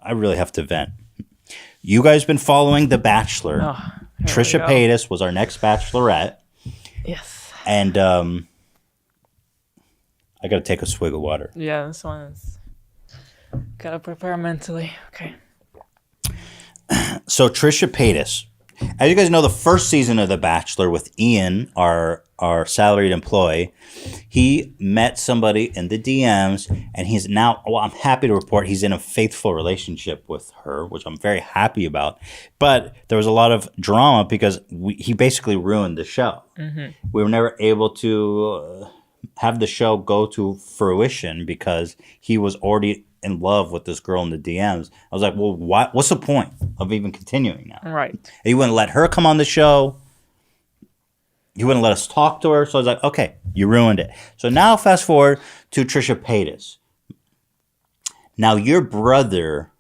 I really have to vent. You guys been following The Bachelor. Oh, Trisha Paytas was our next bachelorette. Yes. And I got to take a swig of water. Yeah, this one is... Gotta prepare mentally. Okay. So Trisha Paytas, as you guys know, the first season of The Bachelor with Ian, our salaried employee, he met somebody in the DMs, and he's now, well, I'm happy to report he's in a faithful relationship with her, which I'm very happy about. But there was a lot of drama because he basically ruined the show. Mm-hmm. We were never able to have the show go to fruition because he was already in love with this girl in the DMs. I was like, well, what's the point of even continuing now? Right. He wouldn't let her come on the show. He wouldn't let us talk to her. So I was like, okay, you ruined it. So now fast forward to Trisha Paytas. Now your brother,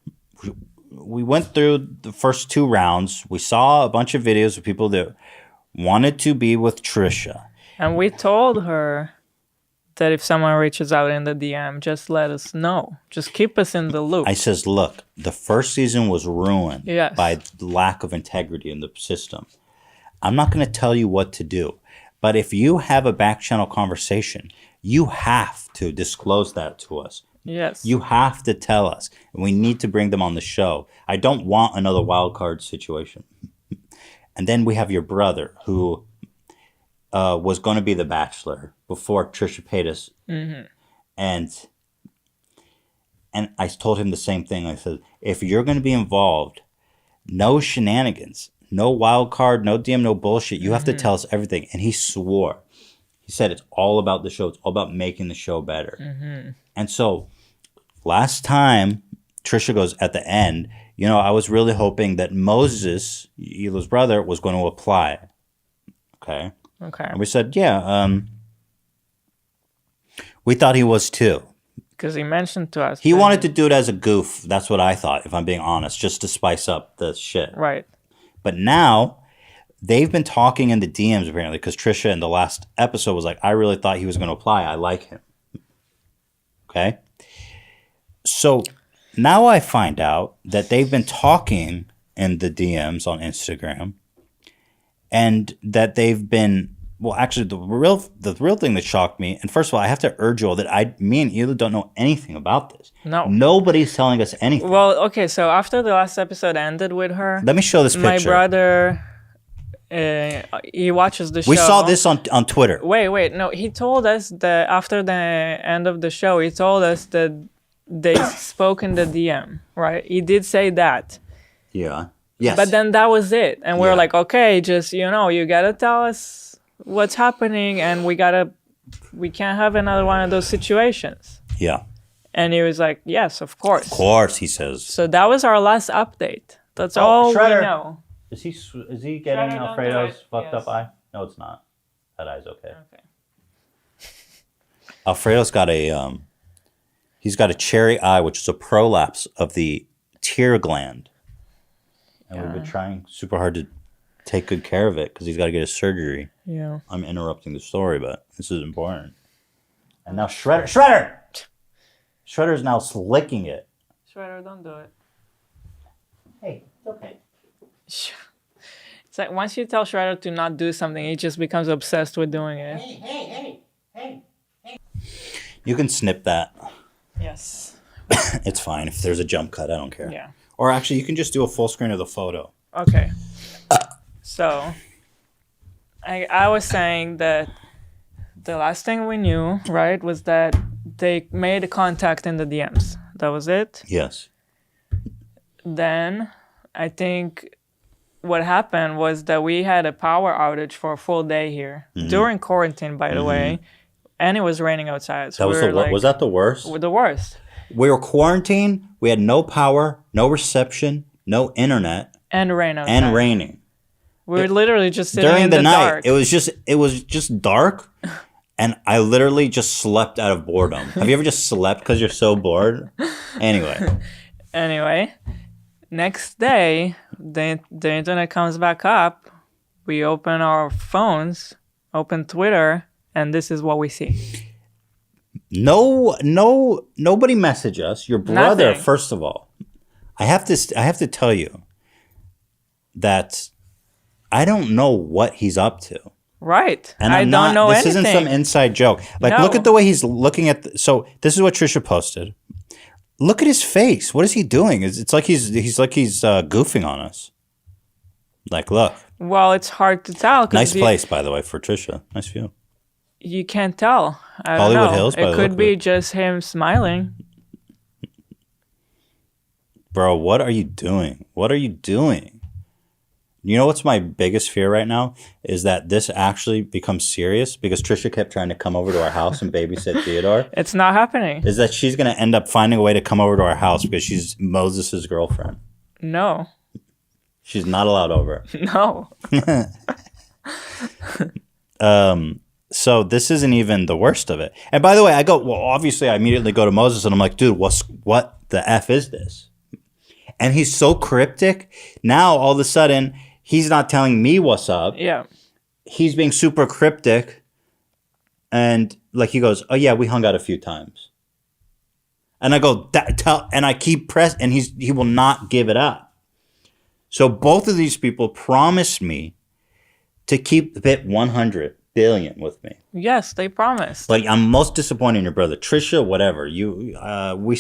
we went through the first 2 rounds. We saw a bunch of videos of people that wanted to be with Trisha. And we told her that if someone reaches out in the DM, just let us know. Just keep us in the loop. I says, look, the first season was ruined by lack of integrity in the system. I'm not going to tell you what to do. But if you have a back channel conversation, you have to disclose that to us. Yes. You have to tell us. And we need to bring them on the show. I don't want another wild card situation. And then we have your brother who was going to be the bachelor before Trisha Paytas. Mm-hmm. And I told him the same thing. I said, if you're going to be involved, no shenanigans, no wild card, no DM, no bullshit. You have to tell us everything. And he swore. He said it's all about the show. It's all about making the show better. Mm-hmm. And so last time, Trisha goes at the end, you know, I was really hoping that Moses, Hila's brother, was going to apply. Okay. And we said, yeah, we thought he was too. Because he mentioned to us. He wanted to do it as a goof. That's what I thought, if I'm being honest, just to spice up the shit. Right. But now, they've been talking in the DMs apparently, because Trisha in the last episode was like, I really thought he was going to apply. I like him. Okay? So now I find out that they've been talking in the DMs on Instagram, and that they've been, well, actually, the real thing that shocked me, and first of all, I have to urge you all that me and Hila don't know anything about this. No. Nobody's telling us anything. Well, okay, so after the last episode ended with her, let me show this picture. My brother, he watches the show. We saw this on Twitter. Wait, no, he told us that after the end of the show, he told us that they spoke in the DM, right? He did say that. Yeah. Yes. But then that was it. And we're like, okay, just, you know, you got to tell us what's happening, and we can't have another one of those situations. Yeah. And he was like, yes, of course. Of course, he says. So that was our last update. That's all Shredder. we know. Is he getting Shredder, Alfredo's fucked up eye? No, it's not. That eye's okay. Alfredo's got he's got a cherry eye, which is a prolapse of the tear gland. And we've been trying super hard to take good care of it because he's got to get his surgery. Yeah. I'm interrupting the story, but this is important. And now Shredder's now licking it. Shredder, don't do it. Hey, it's okay. It's like once you tell Shredder to not do something, he just becomes obsessed with doing it. Hey. You can snip that. Yes. It's fine. If there's a jump cut, I don't care. Yeah. Or actually, you can just do a full screen of the photo. Okay. So, I was saying that the last thing we knew, right, was that they made a contact in the DMs. That was it. Yes. Then, I think what happened was that we had a power outage for a full day here. Mm-hmm. During quarantine, by the way. And it was raining outside. So was that the worst? The worst. We were quarantined. We had no power, no reception, no internet. And rain outside. And raining. We were literally just sitting during in the night. dark. It was just dark, and I literally just slept out of boredom. Have you ever just slept because you're so bored? Anyway, next day, the internet comes back up. We open our phones, open Twitter, and this is what we see. Nobody message us. Your brother, Nothing. first of all. I have to tell you that I don't know what he's up to. Right. And I don't know this anything. isn't some inside joke. Like, No. look at the way he's looking at. So this is what Trisha posted. Look at his face. What is he doing? It's like he's goofing on us. Like, look. Well, it's hard to tell. Nice place, by the way, for Trisha. Nice view. You can't tell. I don't Hollywood know. Hills, by It the could look be of it. just him smiling. Bro, what are you doing? What are you doing? You know what's my biggest fear right now is that this actually becomes serious because Trisha kept trying to come over to our house and babysit Theodore. It's not happening. Is that she's going to end up finding a way to come over to our house because she's Moses' girlfriend. No. She's not allowed over. No. So this isn't even the worst of it. And by the way, obviously I immediately go to Moses and I'm like, dude, what the F is this? And he's so cryptic. Now, all of a sudden, he's not telling me what's up. Yeah. He's being super cryptic. And like he goes, oh yeah, we hung out a few times. And I go, and I keep pressing, and he will not give it up. So both of these people promised me to keep it 100 billion with me. Yes, they promised. Like, I'm most disappointed in your brother, Trisha. Whatever we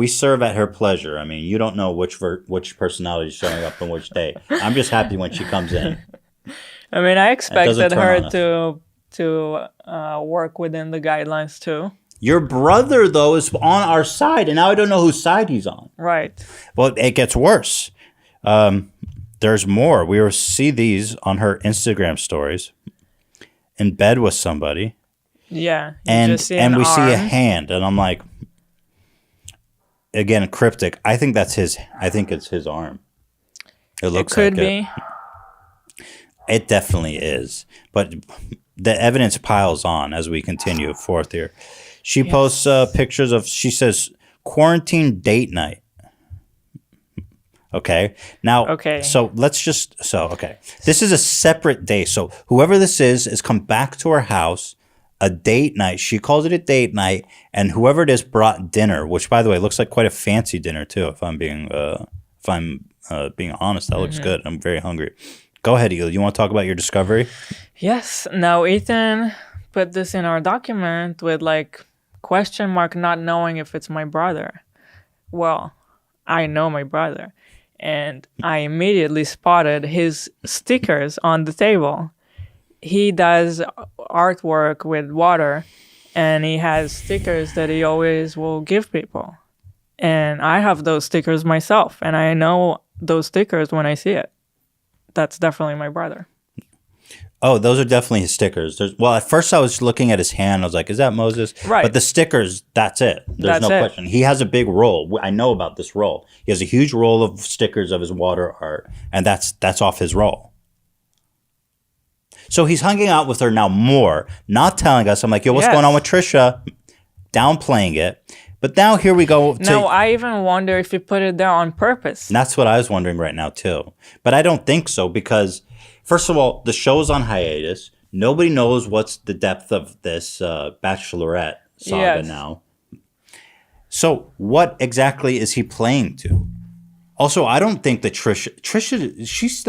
serve at her pleasure. I mean, you don't know which personality is showing up on which day. I'm just happy when she comes in. I mean, I expected turn her on to work within the guidelines too. Your brother, though, is on our side, and now I don't know whose side he's on. Right. Well, it gets worse. There's more. We will see these on her Instagram stories. In bed with somebody. Yeah. And we see a arm. hand, and I'm like, again, cryptic. I think it's his arm. It looks Could like be. It definitely is. But the evidence piles on as we continue forth here. She posts pictures of, she says, quarantine date night. Okay. Now, Okay. This is a separate day. So whoever this is come back to her house, a date night. She calls it a date night. And whoever it is brought dinner, which, by the way, looks like quite a fancy dinner too. If I'm being honest, that looks good. I'm very hungry. Go ahead, Eel. You want to talk about your discovery? Yes. Now, Ethan put this in our document with like question mark, not knowing if it's my brother. Well, I know my brother. And I immediately spotted his stickers on the table. He does artwork with water, and he has stickers that he always will give people. And I have those stickers myself, and I know those stickers when I see it. That's definitely my brother. Oh, those are definitely his stickers. At first I was looking at his hand. I was like, is that Moses? Right. But the stickers, that's it. There's That's no it. question. He has a big roll. I know about this roll. He has a huge roll of stickers of his water art, and that's off his roll. So he's hanging out with her now more, not telling us. I'm like, yo, what's Yes. going on with Trisha? Downplaying it. But now here we go. No, I even wonder if he put it there on purpose. That's what I was wondering right now, too. But I don't think so because, first of all, the show's on hiatus. Nobody knows what's the depth of this Bachelorette saga now. So what exactly is he playing to? Also, I don't think that Trisha, she's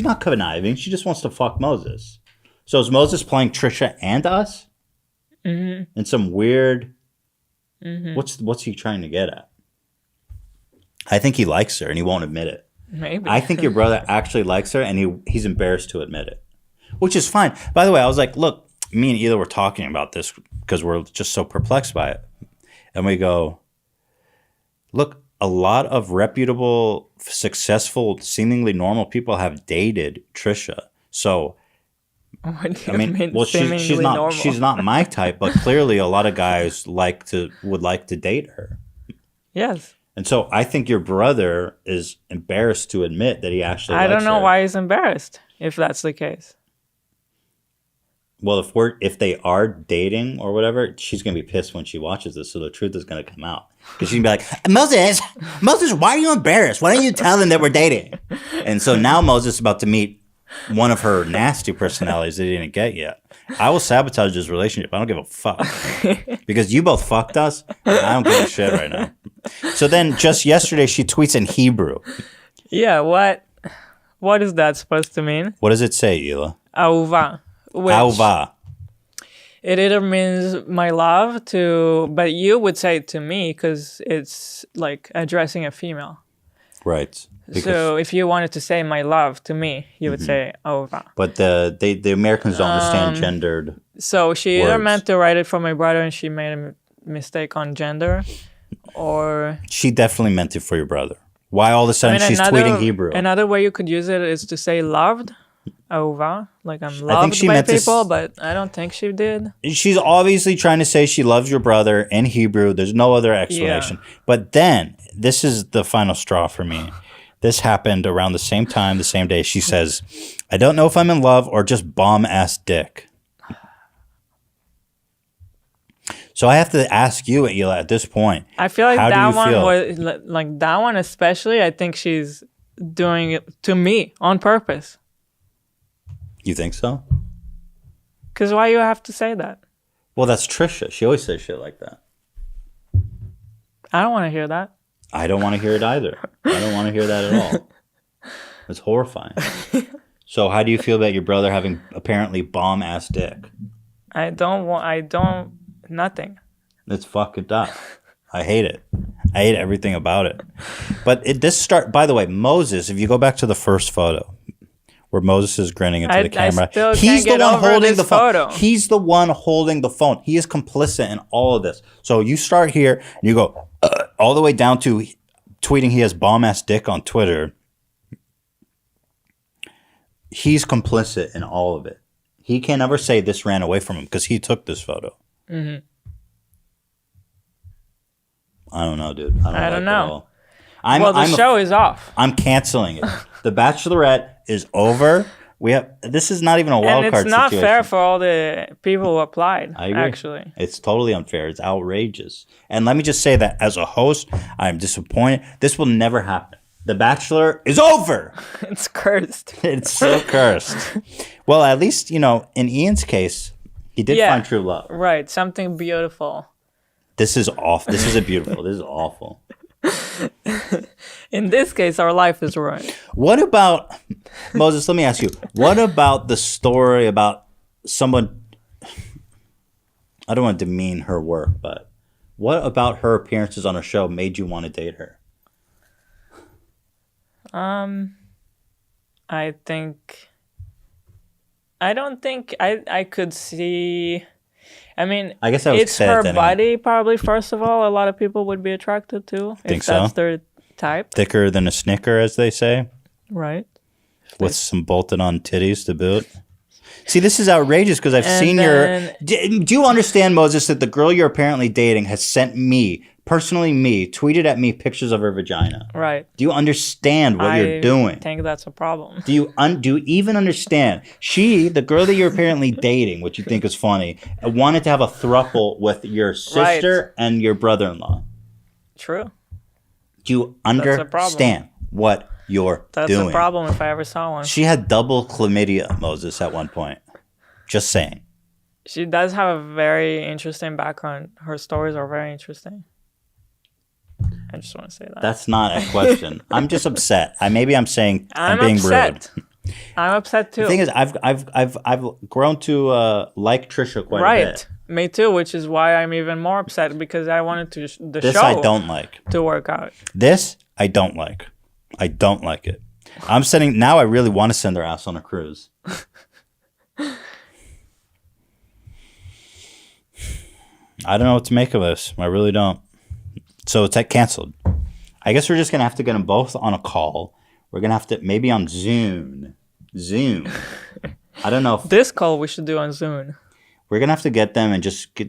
not conniving. She just wants to fuck Moses. So is Moses playing Trisha and us? Mm-hmm. In some weird... Mm-hmm. What's he trying to get at? I think he likes her and he won't admit it. Maybe. I think your brother actually likes her and he's embarrassed to admit it, which is fine. By the way, I was like, look, me and Ela were talking about this because we're just so perplexed by it. And we go, look, a lot of reputable, successful, seemingly normal people have dated Trisha. So, What do I you mean, well, she's normal? not my type, but clearly a lot of guys would like to date her. Yes. And so I think your brother is embarrassed to admit that he actually I likes don't know her. why he's embarrassed if that's the case. Well, if they are dating or whatever, she's gonna be pissed when she watches this. So the truth is gonna come out because she's gonna be like, Moses, why are you embarrassed? Why don't you tell them that we're dating? And so now Moses is about to meet one of her nasty personalities that he didn't get yet. I will sabotage this relationship. I don't give a fuck. Because you both fucked us. I don't give a shit right now. So then just yesterday she tweets in Hebrew. Yeah, what is that supposed to mean? What does it say, Ela? Ahuva. Ahuvah. It either means my love but you would say it to me because it's like addressing a female. Right. So if you wanted to say my love to me, you would say Ahuva. But the Americans don't understand gendered. So she either words. meant to write it for my brother and she made a mistake on gender, or... She definitely meant it for your brother. Why all of a sudden she's tweeting Hebrew? Another way you could use it is to say loved. Ahuva, like I'm I think loved she by meant people, but I don't think she did. She's obviously trying to say she loves your brother in Hebrew. There's no other explanation. Yeah. But then, this is the final straw for me. This happened around the same time, the same day. She says, I don't know if I'm in love or just bomb-ass dick. So I have to ask you, Ela, at this point. I feel like how that do you feel? was like that one especially. I think she's doing it to me on purpose. You think so? Because why you have to say that? Well, that's Trisha. She always says shit like that. I don't want to hear that. I don't want to hear it either. I don't want to hear that at all. It's horrifying. So how do you feel about your brother having apparently bomb-ass dick? Nothing. It's fucked up. I hate it. I hate everything about it. But by the way, Moses, if you go back to the first photo, where Moses is grinning into the camera. He's the one holding the phone. He's the one holding the phone. He is complicit in all of this. So you start here and you go all the way down to tweeting he has bomb-ass dick on Twitter. He's complicit in all of it. He can't ever say this ran away from him because he took this photo. Mm-hmm. I don't know, dude. I don't know. The show is off. I'm canceling it. The Bachelorette is over. This is not even a wild card situation. And it's not fair for all the people who applied, I agree. actually. It's totally unfair. It's outrageous. And let me just say that as a host, I'm disappointed. This will never happen. The Bachelor is over. It's cursed. It's so cursed. Well, at least, in Ian's case, he did find true love. Right. Something beautiful. This is awful. This is awful. In this case, our life is ruined. What about, Moses, let me ask you, what about the story about someone, I don't want to demean her work, but what about her appearances on a show made you want to date her? I don't think I could see. I mean, I guess I was it's her body, probably, first of all, a lot of people would be attracted to. Think if that's so? their type. Thicker than a Snicker, as they say. Right. With some bolted on titties to boot. See, this is outrageous because I've seen do you understand, Moses, that the girl you're apparently dating has sent me, tweeted at me pictures of her vagina? Right. Do you understand what you're doing? I think that's a problem. Do you even understand? The girl that you're apparently dating, which you think is funny, wanted to have a throuple with your sister and your brother-in-law. True. Do you understand what you're doing? That's a problem if I ever saw one. She had double chlamydia, Moses, at one point. Just saying. She does have a very interesting background. Her stories are very interesting. I just want to say that. That's not a question. I'm just upset. I'm being upset. rude. I'm upset too. The thing is, I've grown to like Trisha quite a bit. Me too, which is why I'm even more upset because I wanted This I don't like. To work out. This I don't like. I don't like it. Now I really want to send her ass on a cruise. I don't know what to make of this. I really don't. So it's canceled. I guess we're just going to have to get them both on a call. We're going to have to, maybe on Zoom. I don't know. This call we should do on Zoom. We're going to have to get them and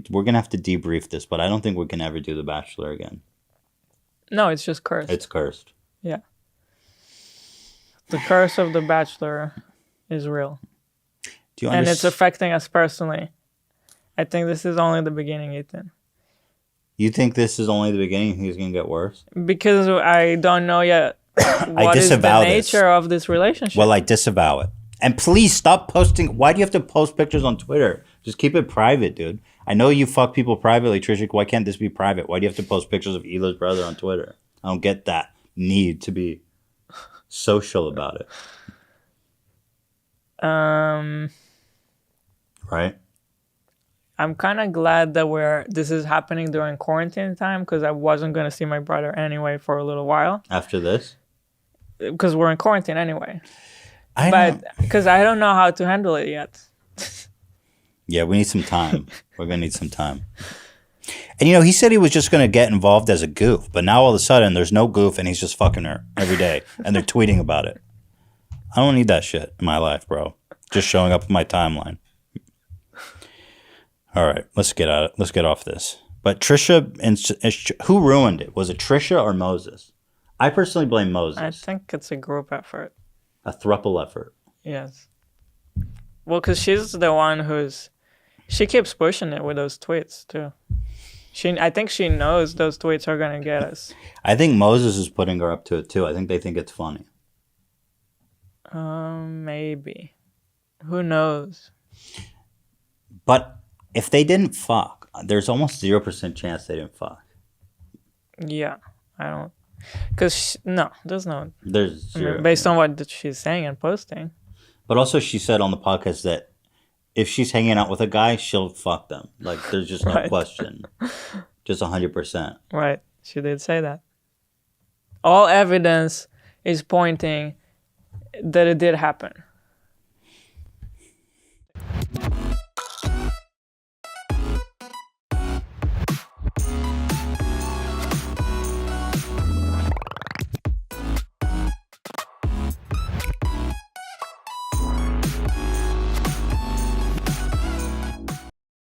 we're going to have to debrief this, but I don't think we can ever do The Bachelor again. No, it's just cursed. It's cursed. Yeah. The curse of The Bachelor is real. And it's affecting us personally. I think this is only the beginning, Ethan. You think this is only the beginning? He's going to get worse? Because I don't know yet what is the nature of this relationship. Well, I disavow it. And please stop posting. Why do you have to post pictures on Twitter? Just keep it private, dude. I know you fuck people privately, Trisha. Why can't this be private? Why do you have to post pictures of Hila's brother on Twitter? I don't get that need to be social about it. Right? I'm kind of glad that this is happening during quarantine time because I wasn't going to see my brother anyway for a little while. After this? Because we're in quarantine anyway. But because I don't know how to handle it yet. Yeah, we need some time. We're going to need some time. And, you know, he said he was just going to get involved as a goof. But now all of a sudden, there's no goof and he's just fucking her every day. And they're tweeting about it. I don't need that shit in my life, bro. Just showing up in my timeline. All right, let's get out. Let's get off this. But Trisha, who ruined it? Was it Trisha or Moses? I personally blame Moses. I think it's a group effort. A throuple effort. Yes. Well, because she's the one she keeps pushing it with those tweets too. I think she knows those tweets are gonna get us. I think Moses is putting her up to it too. I think they think it's funny. Maybe. Who knows? But if they didn't fuck, there's almost 0% chance they didn't fuck. Yeah, I don't. Because there's no. There's zero. Based on what she's saying and posting. But also, she said on the podcast that if she's hanging out with a guy, she'll fuck them. Like, there's just no question. Just 100%. Right. She did say that. All evidence is pointing that it did happen.